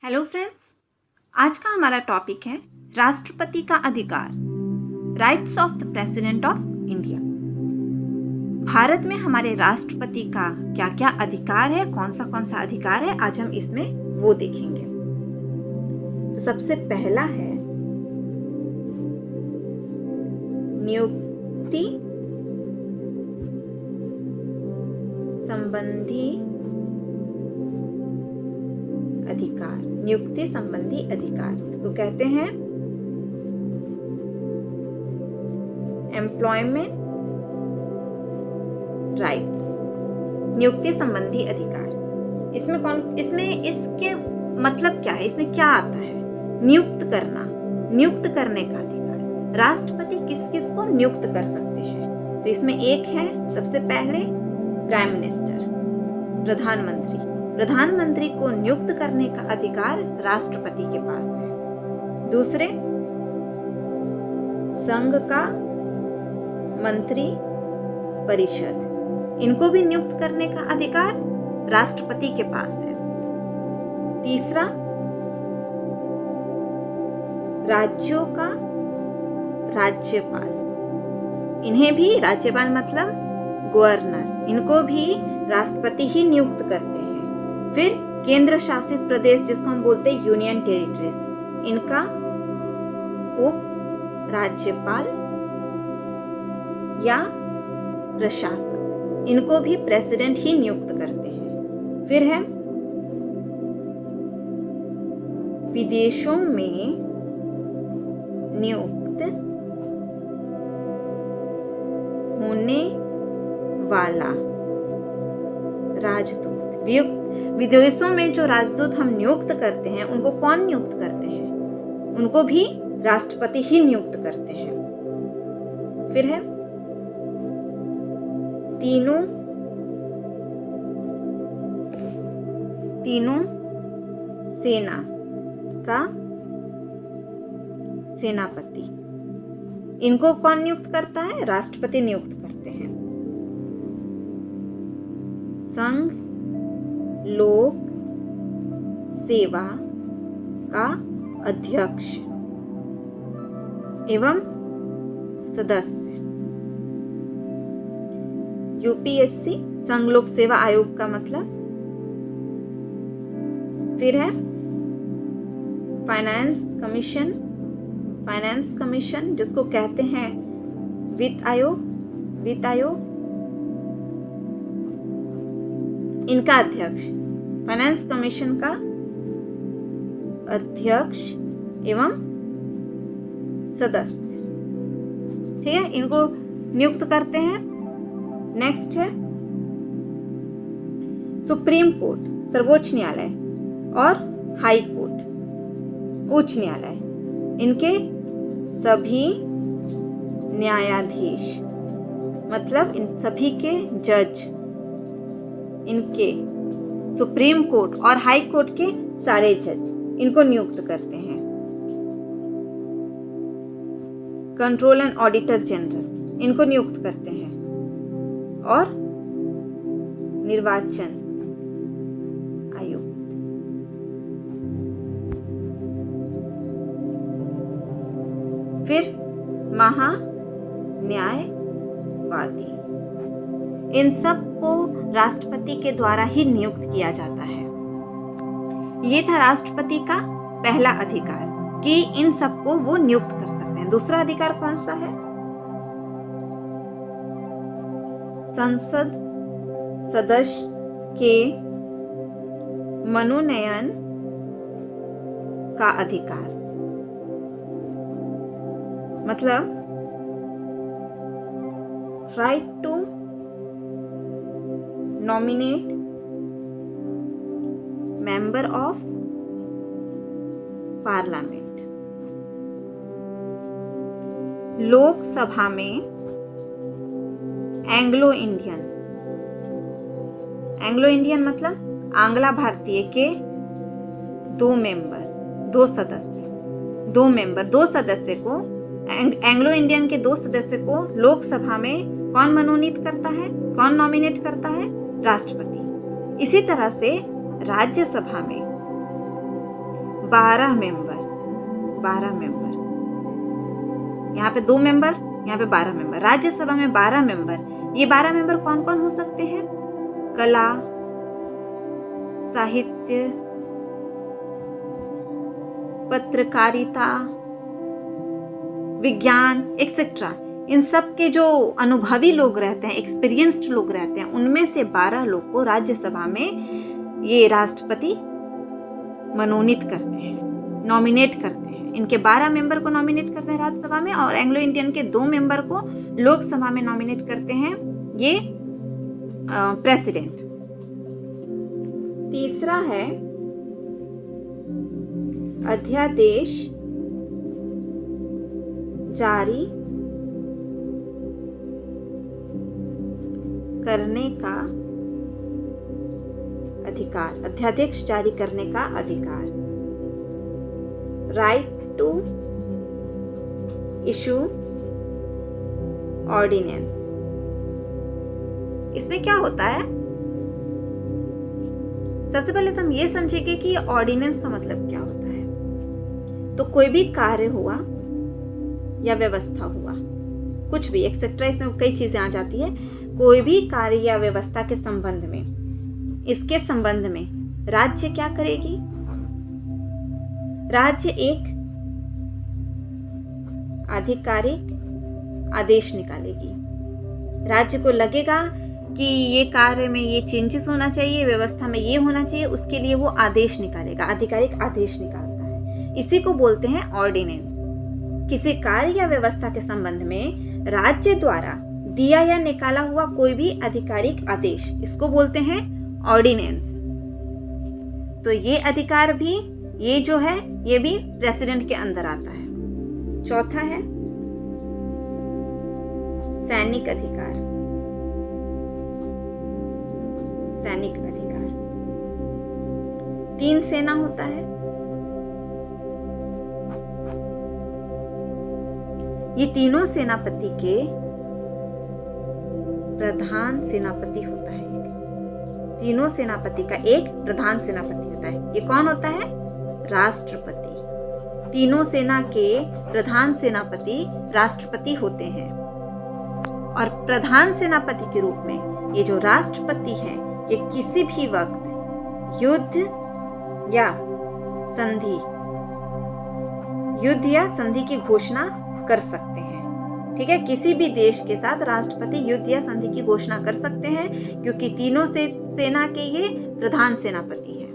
Hello friends, आज का हमारा टॉपिक है राष्ट्रपति का अधिकार, rights of the president of India. Bharat में हमारे राष्ट्रपति का क्या क्या अधिकार है, कौन सा अधिकार है, आज हम इसमें वो देखेंगे। तो सबसे पहला है नियुक्ति संबंधी अधिकार। नियुक्ति संबंधी अधिकार इसको कहते हैं एम्प्लॉयमेंट राइट्स। नियुक्ति संबंधी अधिकार इसमें इसके मतलब क्या है, इसमें क्या आता है? नियुक्त करना, नियुक्त करने का अधिकार। राष्ट्रपति किस किस को नियुक्त कर सकते हैं? तो इसमें एक है सबसे पहले प्राइम मिनिस्टर, प्रधानमंत्री। प्रधानमंत्री को नियुक्त करने का अधिकार राष्ट्रपति के पास है। दूसरे, संघ का मंत्री परिषद, इनको भी नियुक्त करने का अधिकार राष्ट्रपति के पास है। तीसरा, राज्यों का राज्यपाल, इन्हें भी राज्यपाल मतलब गवर्नर, इनको भी राष्ट्रपति ही नियुक्त करते हैं। फिर केंद्र शासित प्रदेश जिसको हम बोलते हैं यूनियन टेरिटरीज, इनका उप राज्यपाल या प्रशासक, इनको भी प्रेसिडेंट ही नियुक्त करते हैं। फिर है विदेशों में नियुक्त होने वाला राजदूत। विदेशों में जो राजदूत हम नियुक्त करते हैं, उनको कौन नियुक्त करते हैं? उनको भी राष्ट्रपति ही नियुक्त करते हैं। फिर है तीनों सेना का सेनापति, इनको कौन नियुक्त करता है? राष्ट्रपति नियुक्त करते हैं। संघ लोक सेवा का अध्यक्ष एवं सदस्य, यूपीएससी संघ लोक सेवा आयोग का मतलब। फिर है फाइनेंस कमीशन जिसको कहते हैं वित्त आयोग, इनका अध्यक्ष, फाइनेंस कमीशन का अध्यक्ष एवं सदस्य, ठीक है, इनको नियुक्त करते हैं। नेक्स्ट है सुप्रीम कोर्ट, सर्वोच्च न्यायालय, और हाई कोर्ट, उच्च न्यायालय, इनके सभी न्यायाधीश मतलब इन सभी के जज, इनके सुप्रीम कोर्ट और हाई कोर्ट के सारे जज, इनको नियुक्त करते हैं। कंट्रोल एंड ऑडिटर जनरल, इनको नियुक्त करते हैं। और निर्वाचन आयोग, फिर महान्यायवादी, इन सब को राष्ट्रपति के द्वारा ही नियुक्त किया जाता है। ये था राष्ट्रपति का पहला अधिकार कि इन सबको वो नियुक्त कर सकते हैं। दूसरा अधिकार कौन सा है? संसद सदस्य के मनोनयन का अधिकार, मतलब right to nominate member of parliament. Lok Sabha में एंग्लो इंडियन मतलब आंग्ला भारतीय के दो सदस्य को, एंग्लो इंडियन के 2 सदस्य को लोकसभा में कौन मनोनीत करता है, कौन नॉमिनेट करता है? राष्ट्रपति। इसी तरह से राज्यसभा में 12 मेंबर, 12 मेंबर, यहाँ पे 2 मेंबर, यहाँ पे 12 मेंबर। राज्यसभा में 12 मेंबर। ये 12 मेंबर कौन कौन हो सकते हैं? कला, साहित्य, पत्रकारिता, विज्ञान एक्सेट्रा। इन सब के जो अनुभवी लोग रहते हैं, एक्सपीरियंस्ड लोग रहते हैं, उनमें से 12 लोग को राज्यसभा में ये राष्ट्रपति मनोनीत करते हैं, नॉमिनेट करते हैं। इनके 12 मेंबर को नॉमिनेट करते हैं राज्यसभा में, और एंग्लो इंडियन के 2 मेंबर को लोकसभा में नॉमिनेट करते हैं ये प्रेसिडेंट। तीसरा है अध्यादेश जारी करने का अधिकार, अध्यादेश जारी करने का अधिकार, राइट टू इशू ऑर्डिनेंस। इसमें क्या होता है? सबसे पहले तो हम ये समझेंगे कि ऑर्डिनेंस का मतलब क्या होता है। तो कोई भी कार्य हुआ या व्यवस्था हुआ, कुछ भी एक्सेट्रा, इसमें कई चीजें आ जाती है। कोई भी कार्य या व्यवस्था के संबंध में, इसके संबंध में राज्य क्या करेगी? राज्य एक आधिकारिक आदेश निकालेगी। राज्य को लगेगा कि ये कार्य में ये चेंजेस होना चाहिए, व्यवस्था में ये होना चाहिए, उसके लिए वो आदेश निकालेगा, आधिकारिक आदेश निकालता है। इसी को बोलते हैं ऑर्डिनेंस। किसी कार्य या व्यवस्था के संबंध में राज्य द्वारा दिया या निकाला हुआ कोई भी आधिकारिक आदेश, इसको बोलते हैं ऑर्डिनेंस। तो ये अधिकार भी, ये जो है, ये भी प्रेसिडेंट के अंदर आता है। चौथा है सैनिक अधिकार, सैनिक अधिकार। 3 सेना होता है। ये तीनों सेनापति के प्रधान सेनापति होता है। तीनों सेनापति का एक प्रधान सेनापति होता है। ये कौन होता है? राष्ट्रपति। तीनों सेना के प्रधान सेनापति राष्ट्रपति होते हैं। और प्रधान सेनापति के रूप में ये जो राष्ट्रपति है, ये किसी भी वक्त युद्ध या संधि की घोषणा कर सकते हैं। ठीक है, किसी भी देश के साथ राष्ट्रपति युद्ध या संधि की घोषणा कर सकते हैं, क्योंकि तीनों से सेना के ये प्रधान सेनापति है।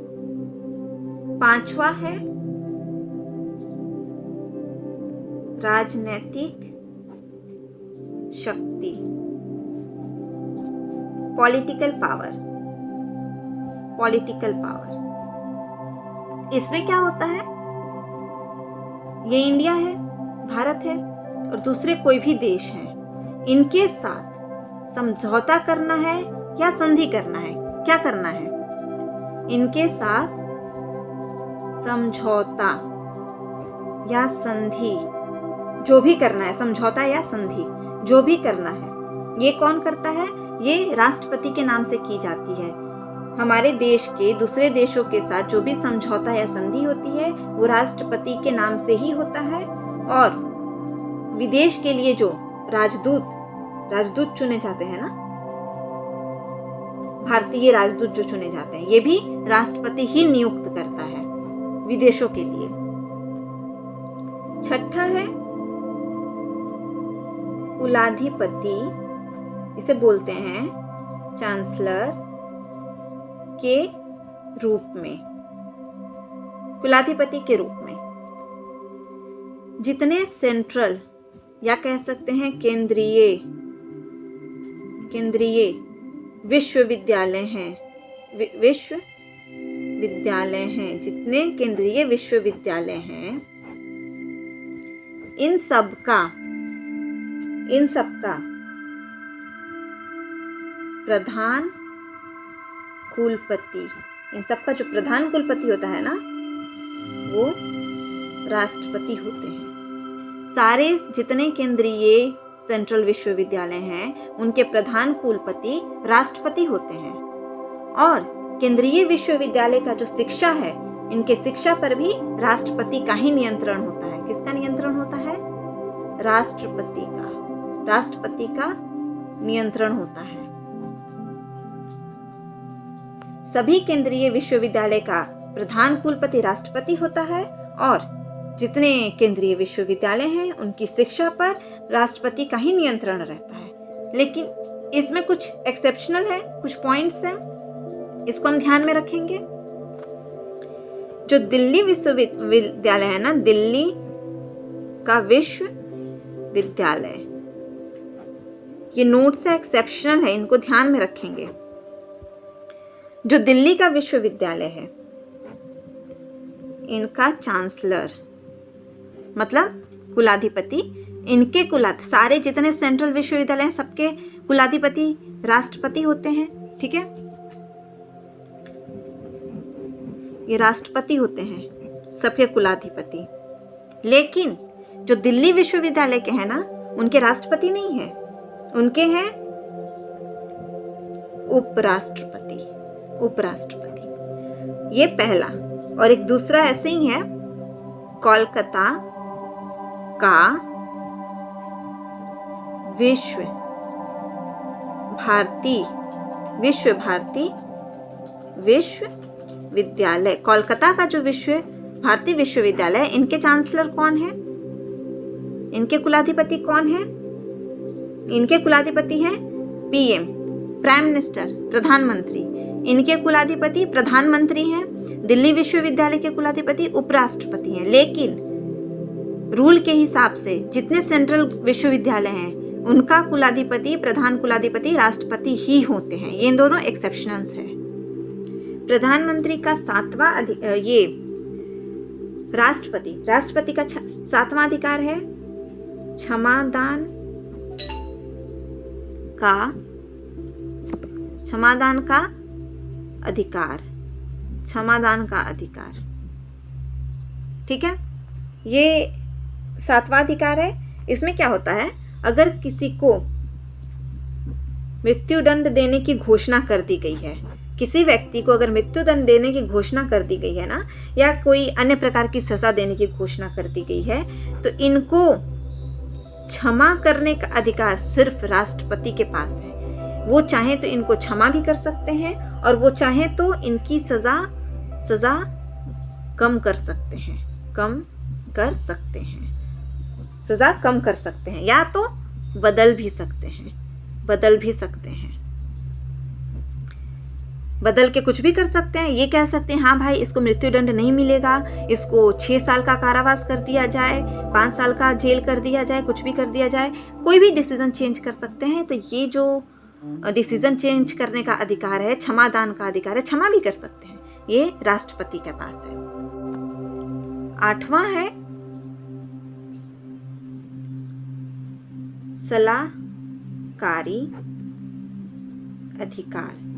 5वां है राजनीतिक शक्ति, पॉलिटिकल पावर। पॉलिटिकल पावर, इसमें क्या होता है? ये इंडिया है, भारत है, और दूसरे कोई भी देश हैं, इनके साथ समझौता करना है या संधि करना है? क्या करना है? इनके साथ समझौता या संधि, जो भी करना है, समझौता या संधि जो भी करना है, ये कौन करता है? ये राष्ट्रपति के नाम से की जाती है। हमारे देश के दूसरे देशों के साथ जो भी समझौता या संधि होती है, वो राष्ट्रपति के नाम से ही होता है। और विदेश के लिए जो राजदूत चुने जाते हैं ना, भारतीय राजदूत जो चुने जाते हैं, ये भी राष्ट्रपति ही नियुक्त करता है विदेशों के लिए। 6ठा है कुलाधिपति, इसे बोलते हैं चांसलर के रूप में, कुलाधिपति के रूप में। जितने सेंट्रल या कह सकते हैं केंद्रीय विश्वविद्यालय हैं, जितने केंद्रीय विश्वविद्यालय हैं, इन सब का प्रधान कुलपति, इन सब का जो प्रधान कुलपति होता है ना, वो राष्ट्रपति होते हैं। सारे जितने केंद्रीय सेंट्रल विश्वविद्यालय हैं, उनके प्रधान कुलपति राष्ट्रपति होते हैं। और केंद्रीय विश्वविद्यालय का जो शिक्षा है, इनके शिक्षा पर भी राष्ट्रपति का ही नियंत्रण होता है। किसका नियंत्रण होता है? राष्ट्रपति का नियंत्रण होता है। सभी केंद्रीय विश्वविद्यालय का प्रधान कुलपति राष्ट्रपति होता है और जितने केंद्रीय विश्वविद्यालय हैं उनकी शिक्षा पर राष्ट्रपति का ही नियंत्रण रहता है। लेकिन इसमें कुछ एक्सेप्शनल है, कुछ पॉइंट्स हैं, इसको हम ध्यान में रखेंगे। जो दिल्ली विश्वविद्यालय है ना, दिल्ली का विश्वविद्यालय, ये नोट से एक्सेप्शनल है, इनको ध्यान में रखेंगे। जो दिल्ली का विश्वविद्यालय है, इनका चांसलर मतलब कुलाधिपति, इनके सारे जितने सेंट्रल विश्वविद्यालय हैं सबके कुलाधिपति राष्ट्रपति होते हैं। ठीक है, ये राष्ट्रपति होते हैं सबके कुलाधिपति। लेकिन जो दिल्ली विश्वविद्यालय के हैं ना, उनके राष्ट्रपति नहीं है, उनके हैं उपराष्ट्रपति। ये पहला। और एक दूसरा ऐसे ही है, कोलकाता का विश्व भारती विश्वविद्यालय, कोलकाता का जो भारती विश्वविद्यालय, इनके चांसलर कौन है? इनके कुलाधिपति कौन है? इनके कुलाधिपति हैं पीएम, प्राइम मिनिस्टर, प्रधानमंत्री। इनके कुलाधिपति प्रधानमंत्री हैं। दिल्ली विश्वविद्यालय के कुलाधिपति उपराष्ट्रपति हैं। लेकिन रूल के हिसाब से जितने सेंट्रल विश्वविद्यालय हैं उनका कुलाधिपति, प्रधान कुलाधिपति राष्ट्रपति ही होते हैं। ये इन दोनों एक्सेप्शनल्स है। प्रधानमंत्री का ये राष्ट्रपति का 7वां अधिकार है क्षमादान का अधिकार। ठीक है, ये 7वां अधिकार है। इसमें क्या होता है, अगर किसी को मृत्युदंड देने की घोषणा कर दी गई है, किसी व्यक्ति को अगर मृत्युदंड देने की घोषणा कर दी गई है ना, या कोई अन्य प्रकार की सजा देने की घोषणा कर दी गई है, तो इनको क्षमा करने का अधिकार सिर्फ राष्ट्रपति के पास है। वो चाहे तो इनको क्षमा भी कर सकते हैं और वो चाहे तो इनकी सजा कम कर सकते हैं, सजा कम कर सकते हैं, या तो बदल भी सकते हैं, बदल के कुछ भी कर सकते हैं। ये कह सकते हैं हाँ भाई इसको मृत्युदंड नहीं मिलेगा, इसको 6 साल का कारावास कर दिया जाए, 5 साल का जेल कर दिया जाए, कुछ भी कर दिया जाए, कोई भी डिसीजन चेंज कर सकते हैं। तो ये जो डिसीजन चेंज करने का अधिकार है, क्षमादान का अधिकार है, क्षमा भी कर सकते हैं, ये राष्ट्रपति के पास है। 8वां है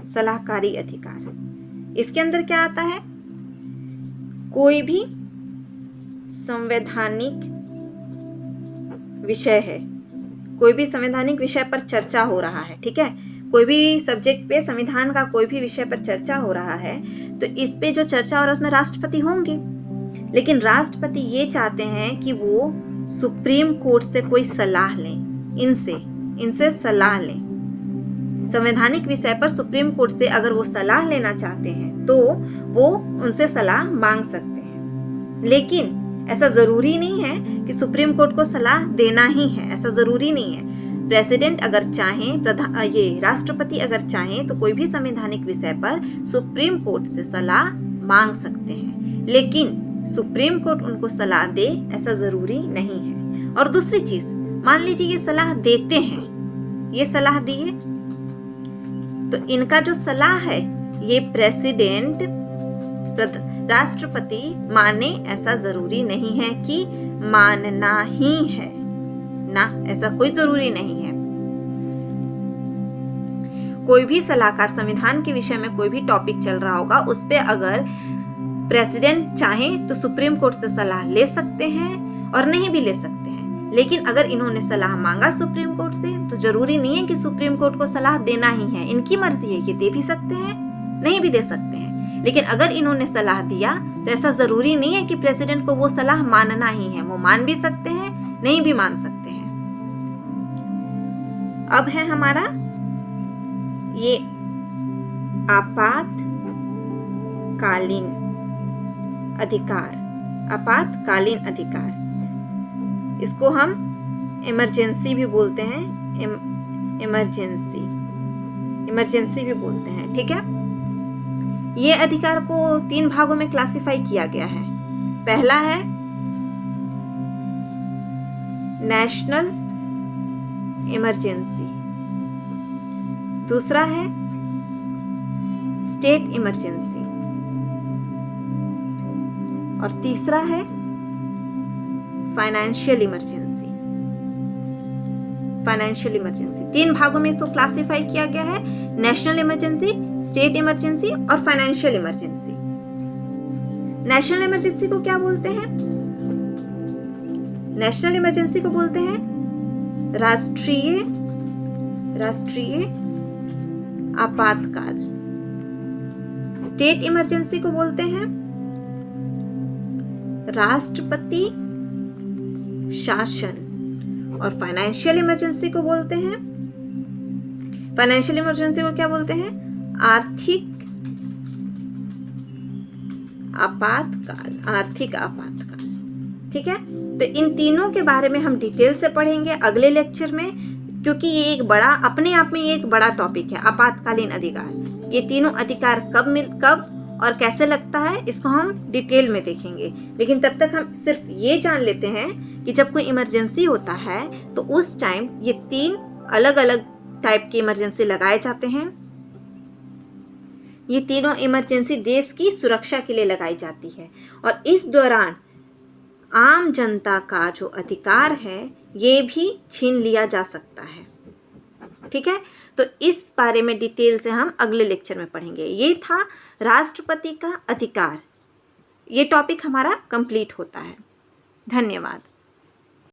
सलाहकारी अधिकार। इसके अंदर क्या आता है, कोई भी संवैधानिक विषय है, कोई भी संवैधानिक विषय पर चर्चा हो रहा है, ठीक है, कोई भी सब्जेक्ट पे संविधान का कोई भी विषय पर चर्चा हो रहा है, तो इस पे जो चर्चा हो रहा है उसमें राष्ट्रपति होंगे। लेकिन राष्ट्रपति ये चाहते हैं कि वो सुप्रीम कोर्ट से कोई सलाह लें, इनसे सलाह लें। संवैधानिक विषय पर सुप्रीम कोर्ट से अगर वो सलाह लेना चाहते हैं तो वो उनसे सलाह मांग सकते हैं। लेकिन ऐसा जरूरी नहीं है कि सुप्रीम कोर्ट को सलाह देना ही है, ऐसा जरूरी नहीं है। प्रेसिडेंट अगर चाहें, ये राष्ट्रपति अगर चाहें तो कोई भी संवैधानिक विषय पर सुप्रीम कोर्ट से सलाह मांग सकते हैं, लेकिन सुप्रीम कोर्ट उनको सलाह दे ऐसा जरूरी नहीं है। और दूसरी चीज, मान लीजिए ये सलाह देते हैं, ये सलाह दिए, तो इनका जो सलाह है ये प्रेसिडेंट, राष्ट्रपति माने ऐसा जरूरी नहीं है कि मानना ही है ना, ऐसा कोई जरूरी नहीं है। कोई भी सलाहकार संविधान के विषय में कोई भी टॉपिक चल रहा होगा, उस पे अगर प्रेसिडेंट चाहे तो सुप्रीम कोर्ट से सलाह ले सकते हैं और नहीं भी ले सकते हैं। लेकिन अगर इन्होंने सलाह मांगा सुप्रीम कोर्ट से तो जरूरी नहीं है कि सुप्रीम कोर्ट को सलाह देना ही है, इनकी मर्जी है, ये दे भी सकते हैं नहीं भी दे सकते हैं। लेकिन अगर इन्होंने सलाह दिया तो ऐसा ज़रूरी नहीं है कि प्रेसिडेंट को वो सलाह मानना ही है। वो मान भी सकते हैं, नहीं भी मान सकते हैं। अब है हमारा ये आपातकालीन अधिकार। आपातकालीन अधिकार, इसको हम इमरजेंसी भी बोलते हैं, इमरजेंसी भी बोलते हैं। ठीक है, ये अधिकार को 3 भागों में क्लासिफाई किया गया है। पहला है नेशनल इमरजेंसी, दूसरा है स्टेट इमरजेंसी और तीसरा है फाइनेंशियल इमरजेंसी। 3 भागों में इसको क्लासिफाई किया गया है, नेशनल इमरजेंसी, स्टेट इमरजेंसी और फाइनेंशियल इमरजेंसी। नेशनल इमरजेंसी को क्या बोलते हैं? नेशनल इमरजेंसी को बोलते हैं राष्ट्रीय आपातकाल। स्टेट इमरजेंसी को बोलते हैं राष्ट्रपति शासन और फाइनेंशियल इमरजेंसी को बोलते हैं, फाइनेंशियल इमरजेंसी को क्या बोलते हैं? आर्थिक आपातकाल। ठीक है, तो इन तीनों के बारे में हम डिटेल से पढ़ेंगे अगले लेक्चर में, क्योंकि ये एक बड़ा, अपने आप में एक बड़ा टॉपिक है आपातकालीन अधिकार। ये तीनों अधिकार कब और कैसे लगता है, इसको हम डिटेल में देखेंगे। लेकिन तब तक हम सिर्फ ये जान लेते हैं कि जब कोई इमरजेंसी होता है तो उस टाइम ये 3 अलग अलग टाइप की इमरजेंसी लगाए जाते हैं। ये तीनों इमरजेंसी देश की सुरक्षा के लिए लगाई जाती है और इस दौरान आम जनता का जो अधिकार है ये भी छीन लिया जा सकता है। ठीक है, तो इस बारे में डिटेल से हम अगले लेक्चर में पढ़ेंगे। ये था राष्ट्रपति का अधिकार। ये टॉपिक हमारा कंप्लीट होता है। धन्यवाद।